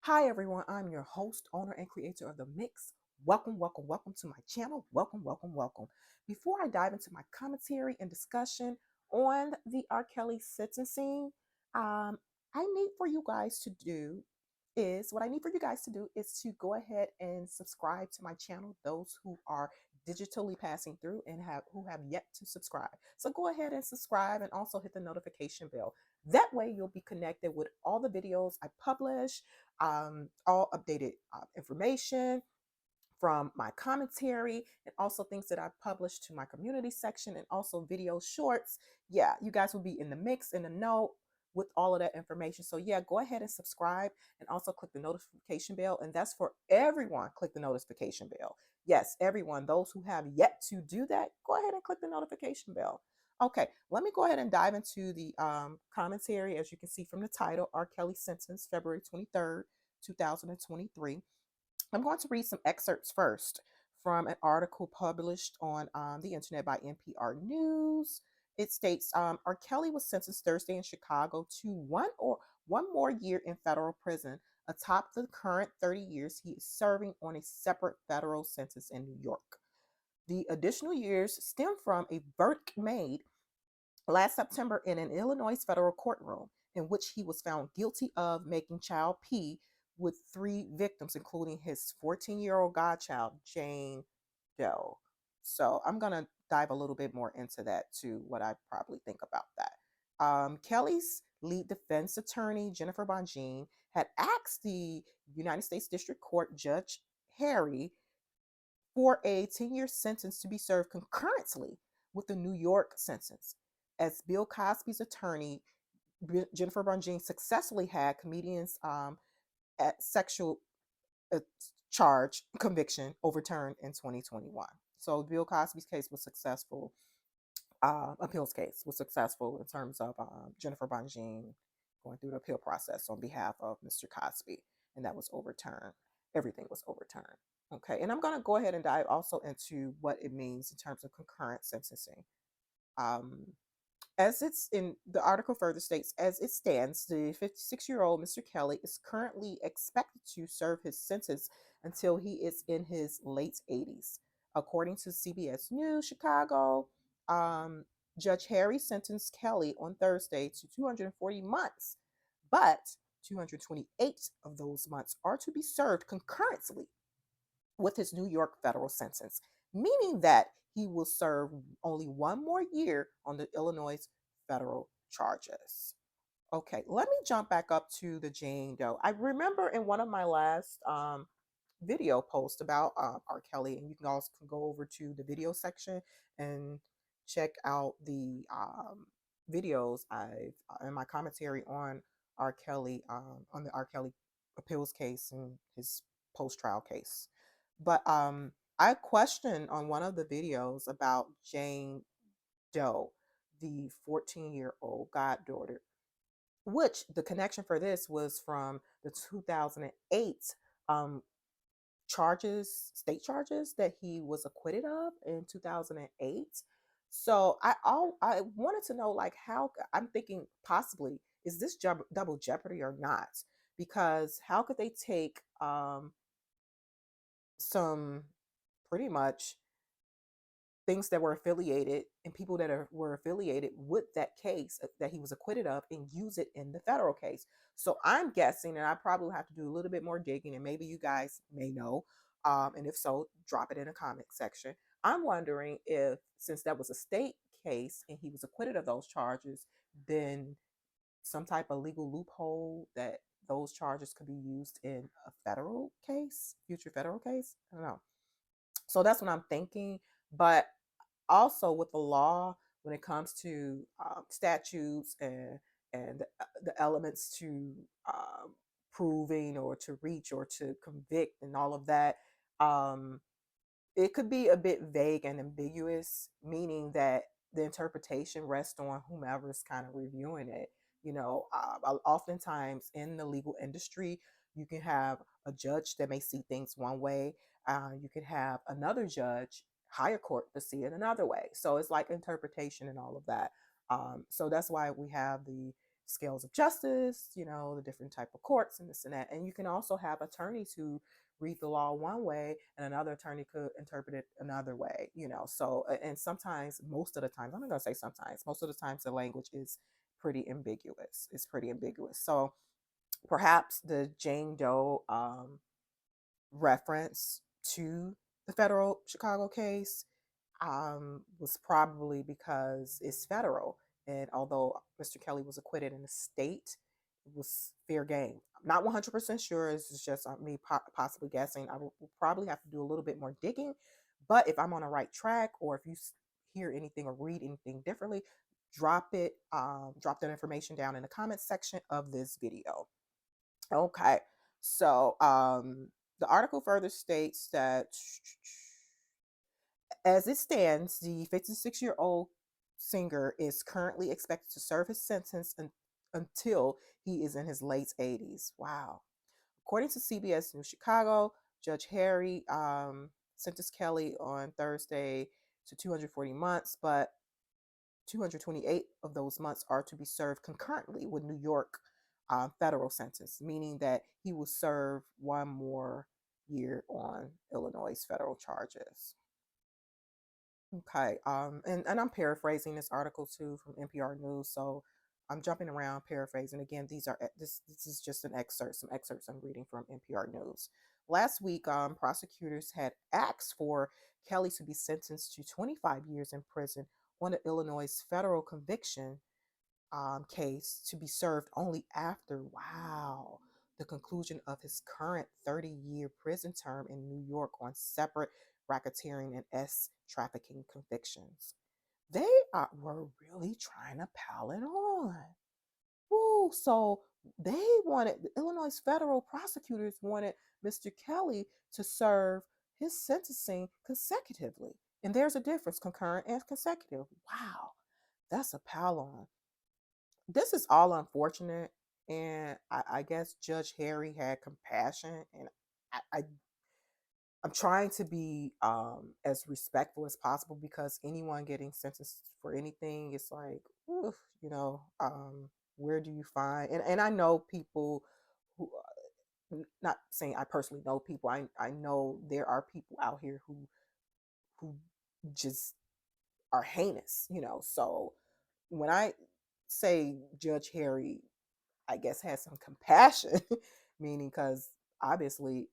Hi everyone, I'm your host, owner, and creator of The Mix. Welcome to my channel. Welcome. Before I dive into my commentary and discussion on the R. Kelly sentencing, um, I need for you guys to do what I need for you guys to do is to go ahead and subscribe to my channel, those who are digitally passing through and who have yet to subscribe. So go ahead and subscribe and also hit the notification bell. That way you'll be connected with all the videos I publish, all updated information from my commentary, and also things that I've published to my community section, and also video shorts. Yeah, you guys will be in the mix, in the know with all of that information. So yeah, go ahead and subscribe and also click the notification bell. And that's for everyone. Click the notification bell. Yes, everyone. Those who have yet to do that, go ahead and click the notification bell. Okay, let me go ahead and dive into the commentary. As you can see from the title, R. Kelly sentence February 23rd, 2023. I'm going to read some excerpts first from an article published on the internet by NPR News. It states R. Kelly was sentenced Thursday in Chicago to one more year in federal prison, atop the current 30 years he is serving on a separate federal sentence in New York. The additional years stem from a verdict made last September in an Illinois federal courtroom in which he was found guilty of making child P with three victims, including his 14-year-old godchild, Jane Doe. So I'm going to dive a little bit more into that too, what I probably think about that. Kelly's lead defense attorney, Jennifer Bonjean, had asked the United States District Court Judge Harry for a 10-year sentence to be served concurrently with the New York sentence. As Bill Cosby's attorney, Jennifer Bonjean successfully had comedians at sexual uh, charge conviction overturned in 2021. So Bill Cosby's case was successful. Appeals case was successful in terms of Jennifer Bonjean going through the appeal process on behalf of Mr. Cosby, and that was overturned. Everything was overturned. Okay, and I'm going to go ahead and dive also into what it means in terms of concurrent sentencing. Um, as it's in the article further states, as it stands, the 56-year-old Mr. Kelly is currently expected to serve his sentence until he is in his late 80s. According to CBS News Chicago, um, Judge Harry sentenced Kelly on Thursday to 240 months, but 228 of those months are to be served concurrently with his New York federal sentence, meaning that he will serve only one more year on the Illinois federal charges. Okay, let me jump back up to the Jane Doe. I remember in one of my last video posts about R. Kelly, and you can also go over to the video section and check out the videos I've in my commentary on R. Kelly, on the R. Kelly appeals case and his post trial case. But I questioned on one of the videos about Jane Doe, the 14-year-old goddaughter, which the connection for this was from the 2008 um, state charges that he was acquitted of in 2008. So I wanted to know, like, how I'm thinking possibly is this double jeopardy or not? Because how could they take some pretty much things that were affiliated and people that were affiliated with that case that he was acquitted of and use it in the federal case. So I'm guessing, and I probably have to do a little bit more digging, and maybe you guys may know, and if so, drop it in the comment section. I'm wondering if, since that was a state case and he was acquitted of those charges, then some type of legal loophole that those charges could be used in a federal case, future federal case. I don't know. So that's what I'm thinking. But also with the law, when it comes to statutes and the elements to proving or to reach or to convict and all of that, um, it could be a bit vague and ambiguous, meaning that the interpretation rests on whomever's kind of reviewing it. Oftentimes in the legal industry, you can have a judge that may see things one way. You could have another judge, higher court, to see it another way. So it's like interpretation and all of that. So that's why we have the scales of justice, the different type of courts and this and that. And you can also have attorneys who read the law one way and another attorney could interpret it another way. So, and sometimes, most of the times, I'm not going to say sometimes, most of the times the language is pretty ambiguous. It's pretty ambiguous. So perhaps the Jane Doe reference to the federal Chicago case was probably because it's federal. And although Mr. Kelly was acquitted in the state, it was fair game. I'm not 100% sure. It's just me possibly guessing. I will probably have to do a little bit more digging. But if I'm on the right track, or if you hear anything or read anything differently, drop that information down in the comments section of this video. Okay. So the article further states that as it stands, the 56-year-old singer is currently expected to serve his sentence until he is in his late 80s. Wow. According to CBS News Chicago, Judge Harry sentenced Kelly on Thursday to 240 months, but 228 of those months are to be served concurrently with New York federal sentence, meaning that he will serve one more year on Illinois federal charges. Okay, and I'm paraphrasing this article too from NPR News, so I'm jumping around paraphrasing. Again, this is just an excerpt, some excerpts I'm reading from NPR News. Last week, prosecutors had asked for Kelly to be sentenced to 25 years in prison on the Illinois federal conviction case to be served only after, wow, the conclusion of his current 30-year prison term in New York on separate racketeering and trafficking convictions. They were really trying to pile it on. Woo, so the Illinois federal prosecutors wanted Mr. Kelly to serve his sentencing consecutively. And there's a difference, concurrent and consecutive. Wow, that's a pile on. This is all unfortunate, and I guess Judge Harry had compassion, and I I'm trying to be as respectful as possible, because anyone getting sentenced for anything is like, oof, where do you find? And I know people who, not saying I personally know people. I know there are people out here who just are heinous. So when I say Judge Harry, I guess, has some compassion, meaning because obviously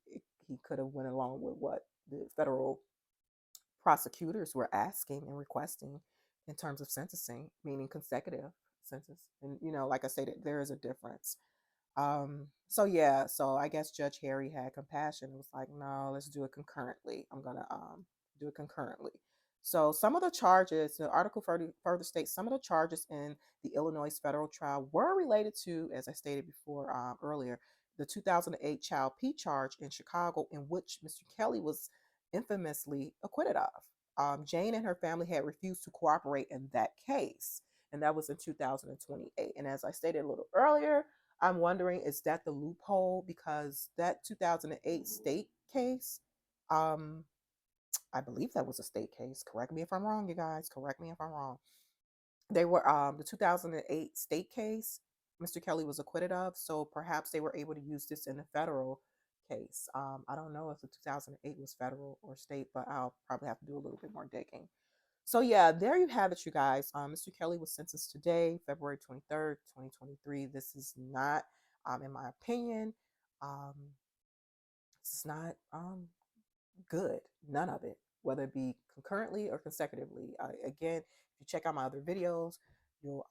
he could have went along with what the federal prosecutors were asking and requesting in terms of sentencing, meaning consecutive sentence. And like I said, there is a difference. So yeah, so I guess Judge Harry had compassion. It was like, no, let's do it concurrently. I'm gonna do it concurrently. So some of the charges, the article further states, some of the charges in the Illinois federal trial were related to, as I stated before earlier, the 2008 child P charge in Chicago, in which Mr. Kelly was infamously acquitted of. Jane and her family had refused to cooperate in that case, and that was in 2028. And as I stated a little earlier, I'm wondering, is that the loophole? Because that 2008 state case, I believe that was a state case. Correct me if I'm wrong, you guys. Correct me if I'm wrong. They were the 2008 state case Mr. Kelly was acquitted of, so perhaps they were able to use this in the federal case. I don't know if the 2008 was federal or state, but I'll probably have to do a little bit more digging. So yeah, there you have it, you guys. Mr. Kelly was sentenced today, February 23rd, 2023. This is not, in my opinion, um, this is not good. None of it, whether it be concurrently or consecutively. Again, if you check out my other videos, you'll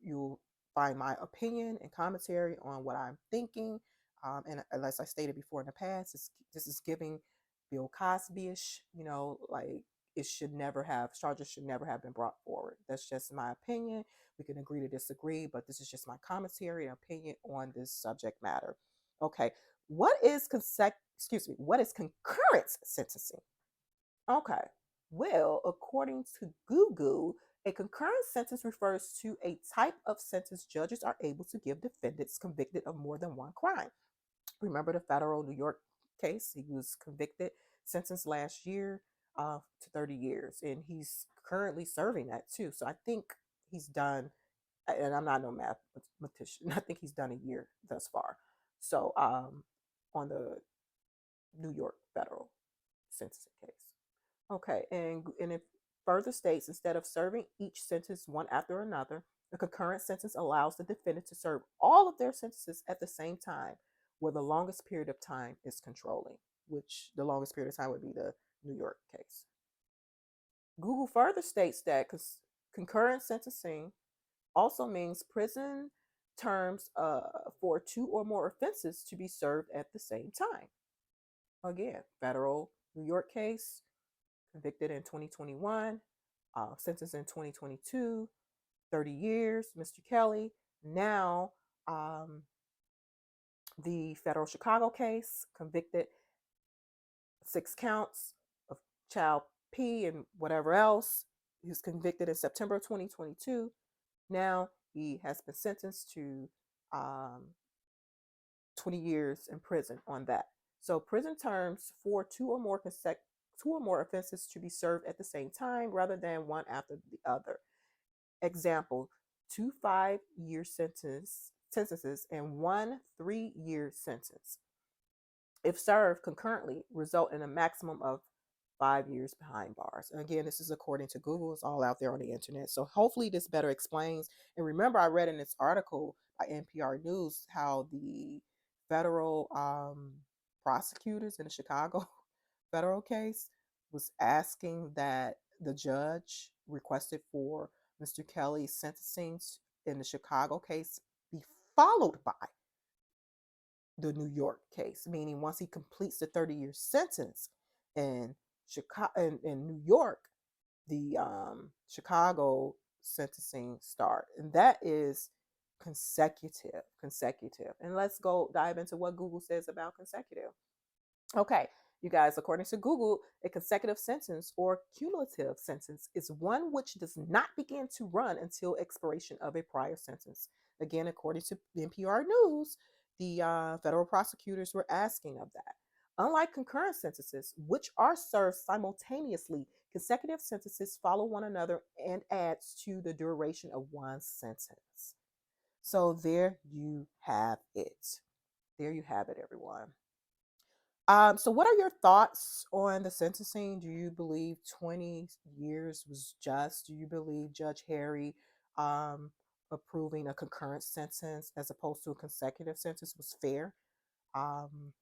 you'll find my opinion and commentary on what I'm thinking. And as I stated before in the past, this is giving Bill Cosby-ish, like charges should never have been brought forward. That's just my opinion. We can agree to disagree, but this is just my commentary and opinion on this subject matter. Okay, what is concurrent sentencing? Okay. Well, according to Google, a concurrent sentence refers to a type of sentence judges are able to give defendants convicted of more than one crime. Remember the federal New York case? He was convicted, sentenced last year to 30 years, and he's currently serving that too. So I think he's done and I'm not no mathematician. I think he's done a year thus far. So on the New York federal sentencing case. Okay, and it further states instead of serving each sentence one after another, the concurrent sentence allows the defendant to serve all of their sentences at the same time, where the longest period of time is controlling, which the longest period of time would be the New York case. Google further states that concurrent sentencing also means prison terms for two or more offenses to be served at the same time. Again, federal New York case, convicted in 2021, sentenced in 2022, 30 years, Mr. Kelly. Now, the federal Chicago case, convicted 6 counts of child P and whatever else. He was convicted in September 2022. Now he has been sentenced to 20 years in prison on that. So prison terms for two or more offenses to be served at the same time rather than one after the other. Example, 2 5-year sentences and 1 3-year sentence, if served concurrently, result in a maximum of 5 years behind bars. And again, this is according to Google. It's all out there on the internet. So hopefully this better explains. And remember, I read in this article by NPR News how the federal prosecutors in the Chicago federal case was asking that the judge requested for Mr. Kelly's sentencing in the Chicago case be followed by the New York case, meaning once he completes the 30-year sentence in Chicago in New York, the Chicago sentencing start, and that is consecutive. And let's go dive into what Google says about consecutive. Okay, you guys, according to Google, a consecutive sentence or cumulative sentence is one which does not begin to run until expiration of a prior sentence. Again, according to NPR News, the federal prosecutors were asking of that. Unlike concurrent sentences, which are served simultaneously, consecutive sentences follow one another and adds to the duration of one sentence. So there you have it. There you have it, everyone. So what are your thoughts on the sentencing? Do you believe 20 years was just? Do you believe Judge Harry approving a concurrent sentence as opposed to a consecutive sentence was fair? Um,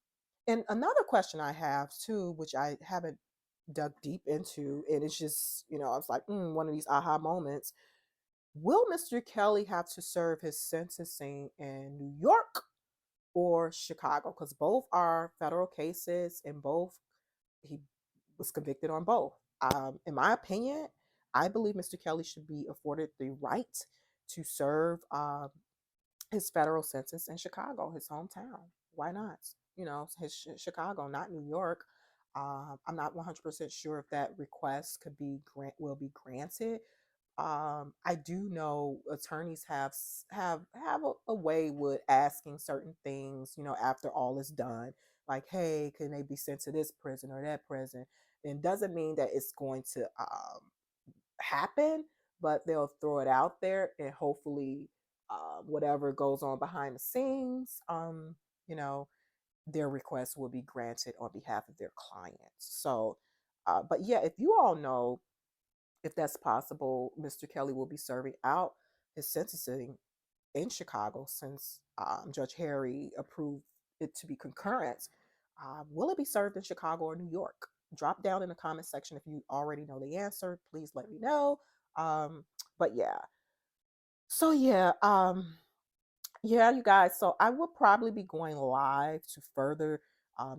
and another question I have too, which I haven't dug deep into, and it's just, I was like, one of these aha moments. Will Mr. Kelly have to serve his sentencing in New York or Chicago? Because both are federal cases and both he was convicted on both. In my opinion, I believe Mr. Kelly should be afforded the right to serve his federal sentence in Chicago, his hometown. Why not? His Chicago, not New York. I'm not 100% sure if that request will be granted. I do know attorneys have a way with asking certain things, after all is done, like, hey, can they be sent to this prison or that prison? And doesn't mean that it's going to happen, but they'll throw it out there, and hopefully, whatever goes on behind the scenes, you know, their request will be granted on behalf of their clients. So, but yeah, if you all know if that's possible, Mr. Kelly will be serving out his sentencing in Chicago since Judge Harry approved it to be concurrent. Will it be served in Chicago or New York? Drop down in the comment section if you already know the answer. Please let me know. But yeah. So yeah, you guys. So I will probably be going live to further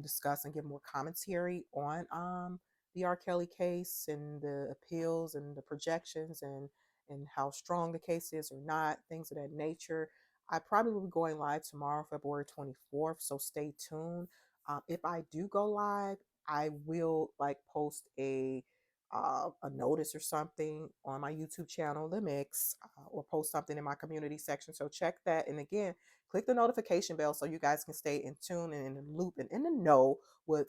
discuss and give more commentary on the R. Kelly case and the appeals and the projections and how strong the case is or not, things of that nature. I probably will be going live tomorrow, February 24th. So stay tuned. If I do go live, I will post a notice or something on my YouTube channel, The Mix, or post something in my community section. So check that. And again, click the notification bell so you guys can stay in tune and in the loop and in the know with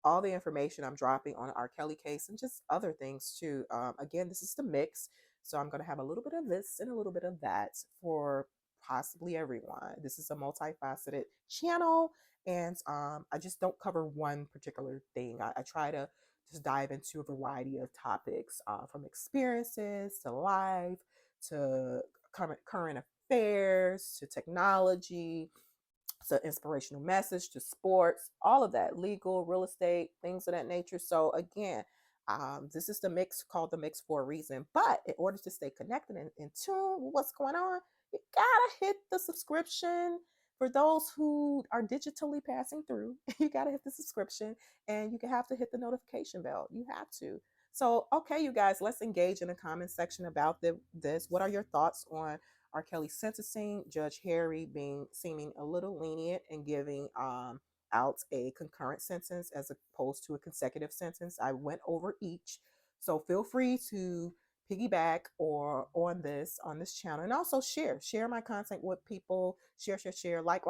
all the information I'm dropping on the R. Kelly case and just other things too. Again, this is The Mix. So I'm going to have a little bit of this and a little bit of that for possibly everyone. This is a multifaceted channel, and I just don't cover one particular thing. I try to just dive into a variety of topics, from experiences to life to current affairs to technology, so inspirational message to sports, all of that, legal, real estate, things of that nature. So again, this is the mix, called the mix for a reason. But in order to stay connected and in tune with what's going on, you gotta hit the subscription. For those who are digitally passing through, you gotta hit the subscription, and you can have to hit the notification bell. You have to. So, okay, you guys, let's engage in the comment section about this. What are your thoughts on R. Kelly sentencing, Judge Harry being seeming a little lenient and giving out a concurrent sentence as opposed to a consecutive sentence? I went over each, so feel free to piggyback or on this channel, and also share my content with people. Share, like,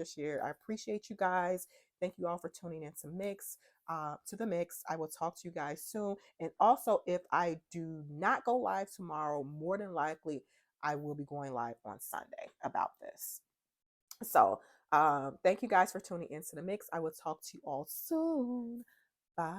share. I appreciate you guys. Thank you all for tuning in to the mix. I will talk to you guys soon. And also, if I do not go live tomorrow, more than likely I will be going live on Sunday about this. So, thank you guys for tuning into the mix. I will talk to you all soon. Bye.